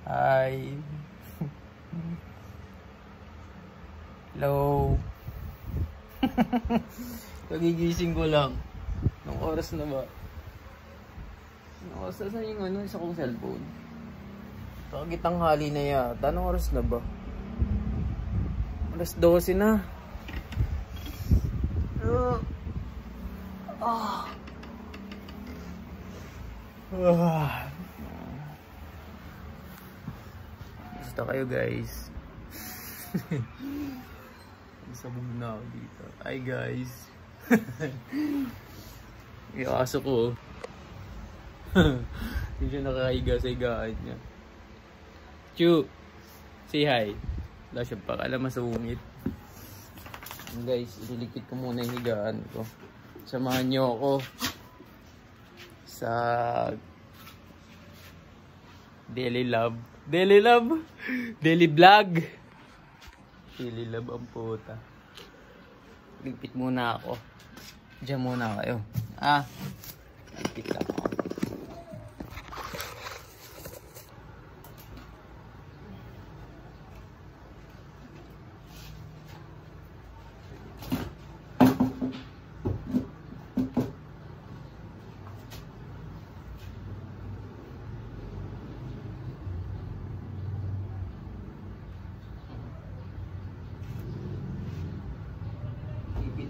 Hi. Hello. Kagigising ko lang. Anong oras na ba? Anong oras na yung isa kong cellphone? Pakagitang hali na yata. Anong oras na ba? Alas 12 na. Basta kayo guys. Sabog na ako dito. Hi guys. Yung aso ko. Hindi siya nakahiga sa higaan niya. Chu! Say hi. Wala siya pakala masungit. Guys, ililikit ko muna yung higaan ko. Samahan niyo ako sa Daily Love. Daily Love! Daily Vlog! Daily Love ang puta. Ligpit muna ako. Diyan muna kayo. Ligpit lang ako.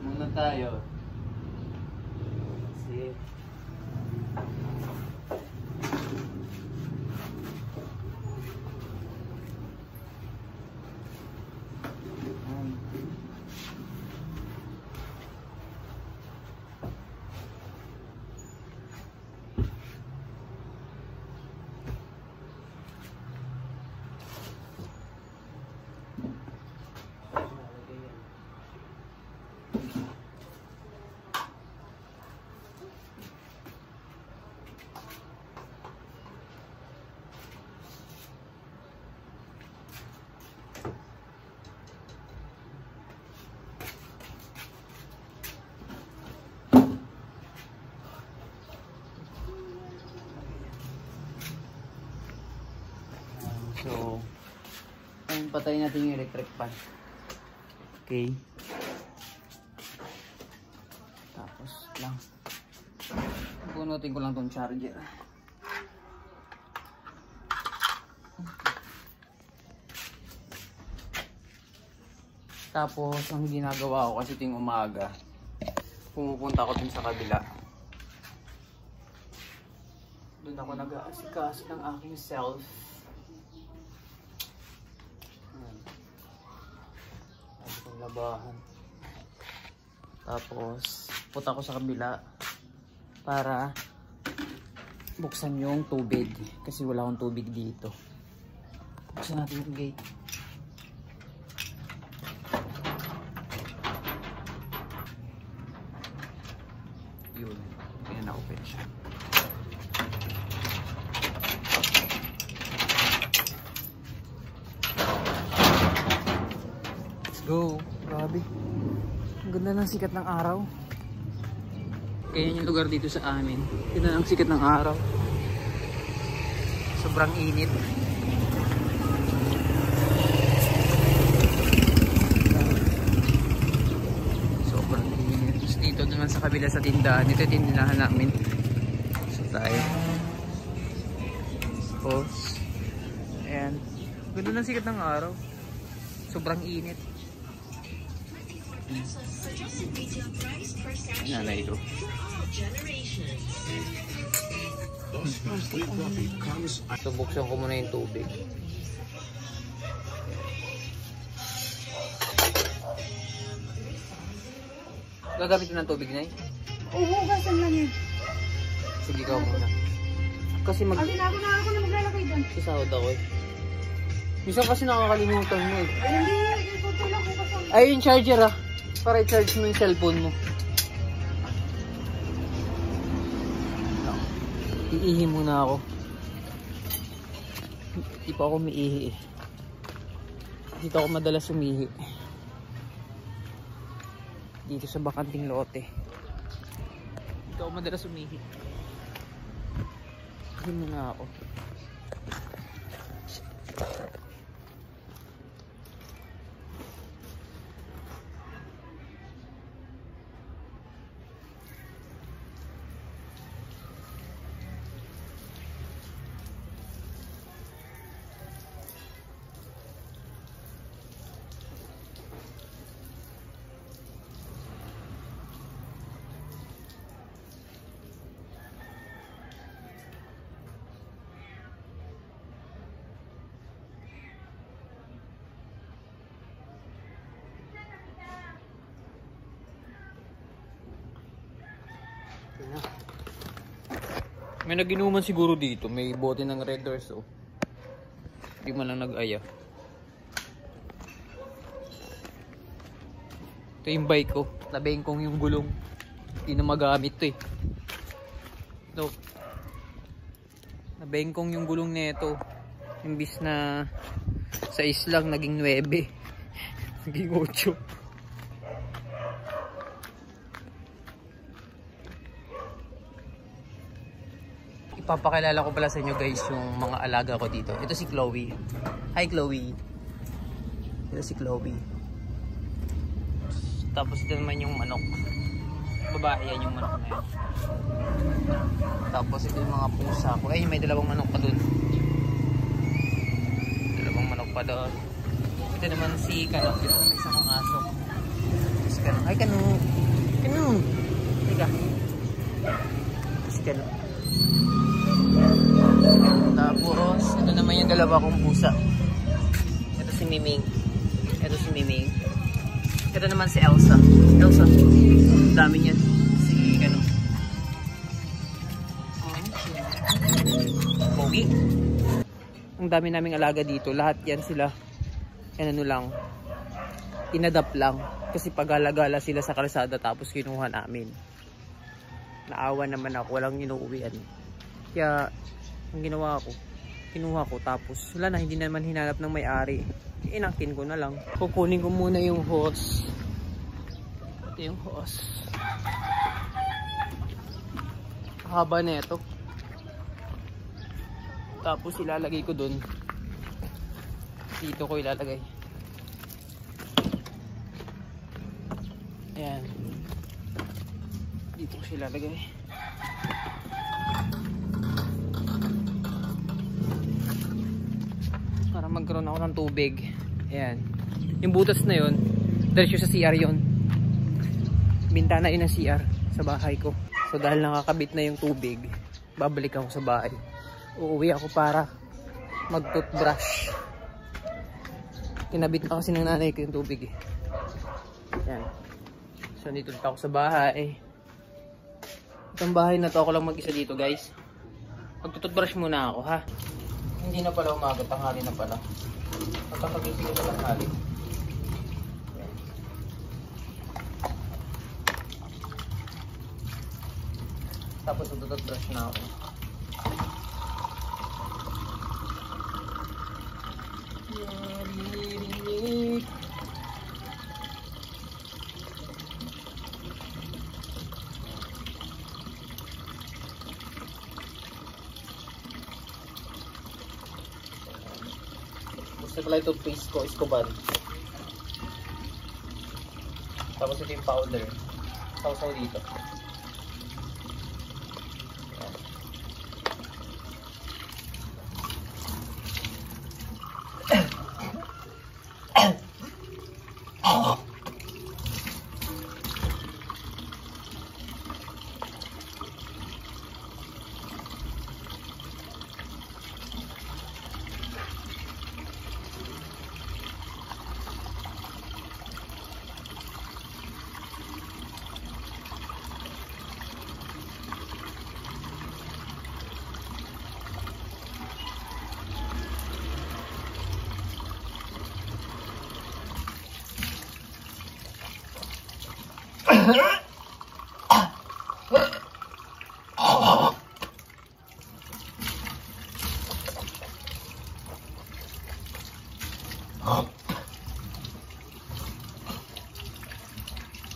Muna tayo. See. So, ayun, patayin natin yung electric fan. Okay. Tapos lang. Bunutin ko lang tong charger. Tapos, ang ginagawa ko kasi ting umaga, pumupunta ako dun sa kabila. Doon ako nag-aasikas ng aking self. Labahan. Tapos punta ko sa kabila para buksan yung tubig kasi wala akong tubig dito. Buksan natin yung gate. Yun, kaya na-open siya. Let's go. Grabe. Ang ganda ng sikat ng araw. Kaya yung lugar dito sa amin. Ganda ng sikat ng araw. Sobrang init. Sobrang init. Tapos dito naman sa kabila sa tindahan. Dito yung tindahan namin. So tayo. Tapos ayan. Ganda ng sikat ng araw. Sobrang init. Nanay ko. So buksan ko muna yung tubig. Gagamitin ng tubig na yun? Oo, gasan lang yun. Sige ka muna. Kasi mag... Ako na maglalagay doon. Sisahod ako eh. Minsan kasi nakakalimutan mo eh. Ay, hindi. Ito lang ko kasi. Ay, yung charger ah. Para i-charge mo yung cellphone mo. Iihi muna ako. Hindi pa ako umiihi eh. Dito ako madalas umihi. Dito sa bakanting lote. Dito ako madalas umihi. Ihi muna ako. May naginuman siguro dito. May bote ng Red Doors, oh. Hindi man lang nag-aya. Ito yung bike ko. Nabengkong yung gulong. Hindi na magamit to eh. Ito. Nabengkong yung gulong nito. Imbis na 6 lang, naging 9. Naging 8. Ipapakilala ko pala sa inyo guys yung mga alaga ko dito. Ito si Chloe. Hi Chloe. Ito si Chloe. Tapos ito naman yung manok. Babae yan yung manok na yan. Tapos ito yung mga pusa ko. Ay, may dalawang manok pa dun. Dalawang manok pa doon. Ito naman si Kano. Ito naman isang mga aso. Si Kano. Ay Kano. Kano. Teka. Si Kano. Tapos ito naman yung dalawa kong pusa. Ito si Miming. Ito si Miming. Ito naman si Elsa. Elsa. Dami niyan. Si Kano. Pogi. Ang dami naming alaga dito. Lahat yan sila. Yan ano lang. Inadapt lang. Kasi pagala-gala sila sa kalsada tapos kinuha namin. Naawa naman ako. Walang inuuwian. Kaya ang ginawa ko, kinuha ko tapos wala na, hindi naman hinanap ng may-ari. Inakin ko na lang. Kukunin ko muna yung hose. Ito yung hose. Haba na ito. Tapos ilalagay ko dun. Dito ko ilalagay. Ayan. Dito ko siya ilalagay. Para magkaroon ako ng tubig. Ayan. Yung butas na yun, diretso sa CR yun. Bintana yun ng CR sa bahay ko. So dahil nakakabit na yung tubig, babalik ako sa bahay. Uuwi ako para mag-toothbrush. Kinabit na kasi ng nanay ko yung tubig eh. Ayan. So dito ako sa bahay. Itong bahay na to, ako lang mag-isa dito guys. Mag-toothbrush muna ako ha. Hindi na pala umaga, tanghali na pala. Pagkakagising ko sa tanghali. Tapos tututbrush na ako. Gusto pala ito paste ko, Escobar. Tapos ito yung powder. Sausaw dito.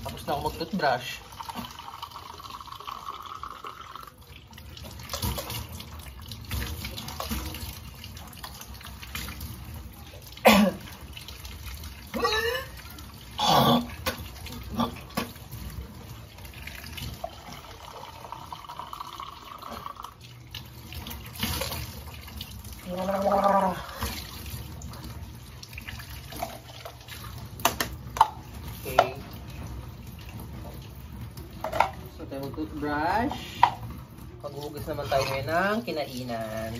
Tapos na ako mag-toothbrush. Okay. So tayo mag-toothbrush. Paghuhugas naman tayo ngayon ng kinainan.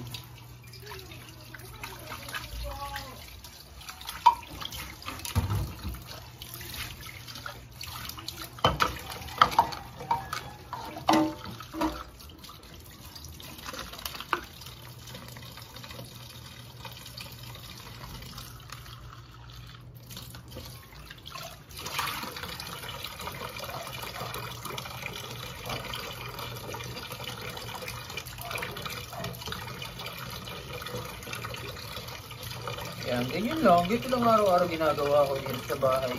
Yan, ganyan lang. Dito lang araw-araw ginagawa ko dito sa bahay.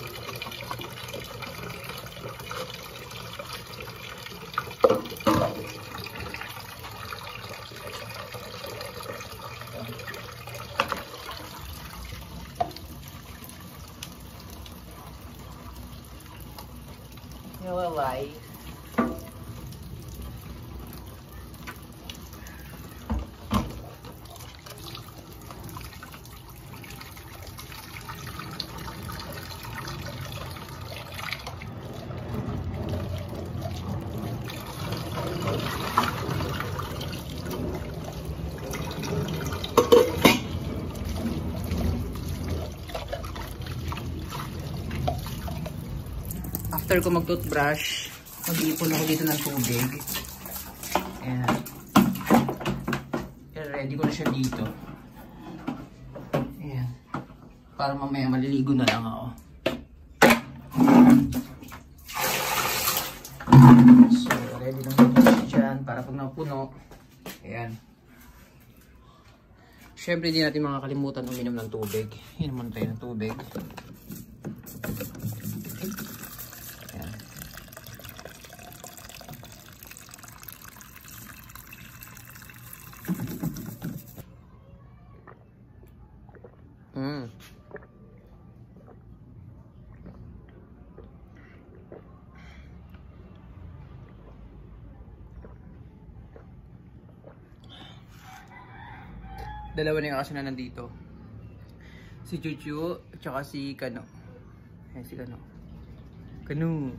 Nawalay. After ko mag-toothbrush, mag-iipon ako dito ng tubig. Ayan. Ready ko na siya dito. Ayan. Para mamaya maliligo na lang ako. So, ready lang dito siya dyan para pag napuno. Ayan. Siyempre, di natin makakalimutan uminom ng tubig. Inom tayo ng tubig. Dalawa na yung aso na nandito. Si Chuchu at saka si Kano. Ayan si Kano. Kano.